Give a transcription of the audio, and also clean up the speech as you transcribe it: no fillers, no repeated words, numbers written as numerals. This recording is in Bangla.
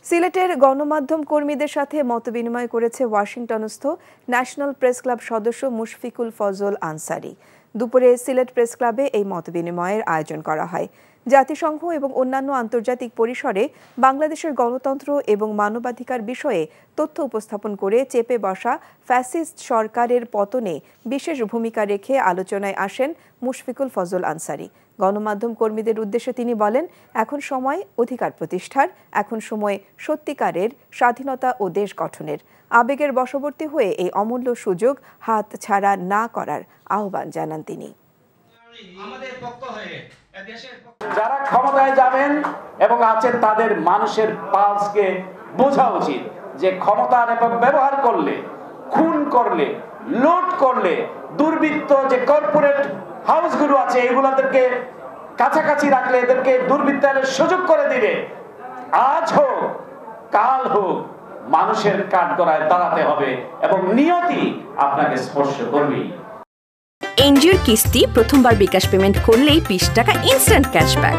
সিলেটের গণমাধ্যম কর্মীদের সাথে মতবিনিময় করেছে ওয়াশিংটনস্থ ন্যাশনাল প্রেস ক্লাব সদস্য মুশফিকুল ফজল আনসারী। দুপুরে সিলেট প্রেস ক্লাবে এই মতবিনিময়ের আয়োজন করা হয়। জাতিসংঘ এবং অন্যান্য আন্তর্জাতিক পরিসরে বাংলাদেশের গণতন্ত্র এবং মানবাধিকার বিষয়ে তথ্য উপস্থাপন করে চেপে বসা ফ্যাসিস্ট সরকারের পতনে বিশেষ ভূমিকা রেখে আলোচনায় আসেন মুশফিকুল ফজল আনসারী। গণমাধ্যম কর্মীদের উদ্দেশ্যে তিনি বলেন, এখন সময় অধিকার প্রতিষ্ঠার, এখন সময় সত্যিকারের স্বাধীনতা ও দেশ গঠনের। আবেগের বশবর্তী হয়ে এই অমূল্য সুযোগ হাত ছাড়া না করার আহ্বান জানান তিনি। যারা ক্ষমতায় যাবেন এবং আছেন তাদের মানুষের পালসকে বোঝা উচিত যে ক্ষমতার ব্যবহার করলে, খুন করলে, লুট করলে, দুর্বৃত্ত যে কর্পোরেট হাউসগুলো আছে এগুলোদেরকে কাছাকাছি রাখলে, এদেরকে দুর্বৃত্তায়নের সুযোগ করে দিলে আজ হোক কাল হোক মানুষের কাঠগড়ায় দাঁড়াতে হবে এবং নিয়তি আপনাকে স্পর্শ করবেই। এনজিওর কিস্তি প্রথমবার বিকাশ পেমেন্ট করলেই 20 টাকা ইনস্ট্যান্ট ক্যাশব্যাক।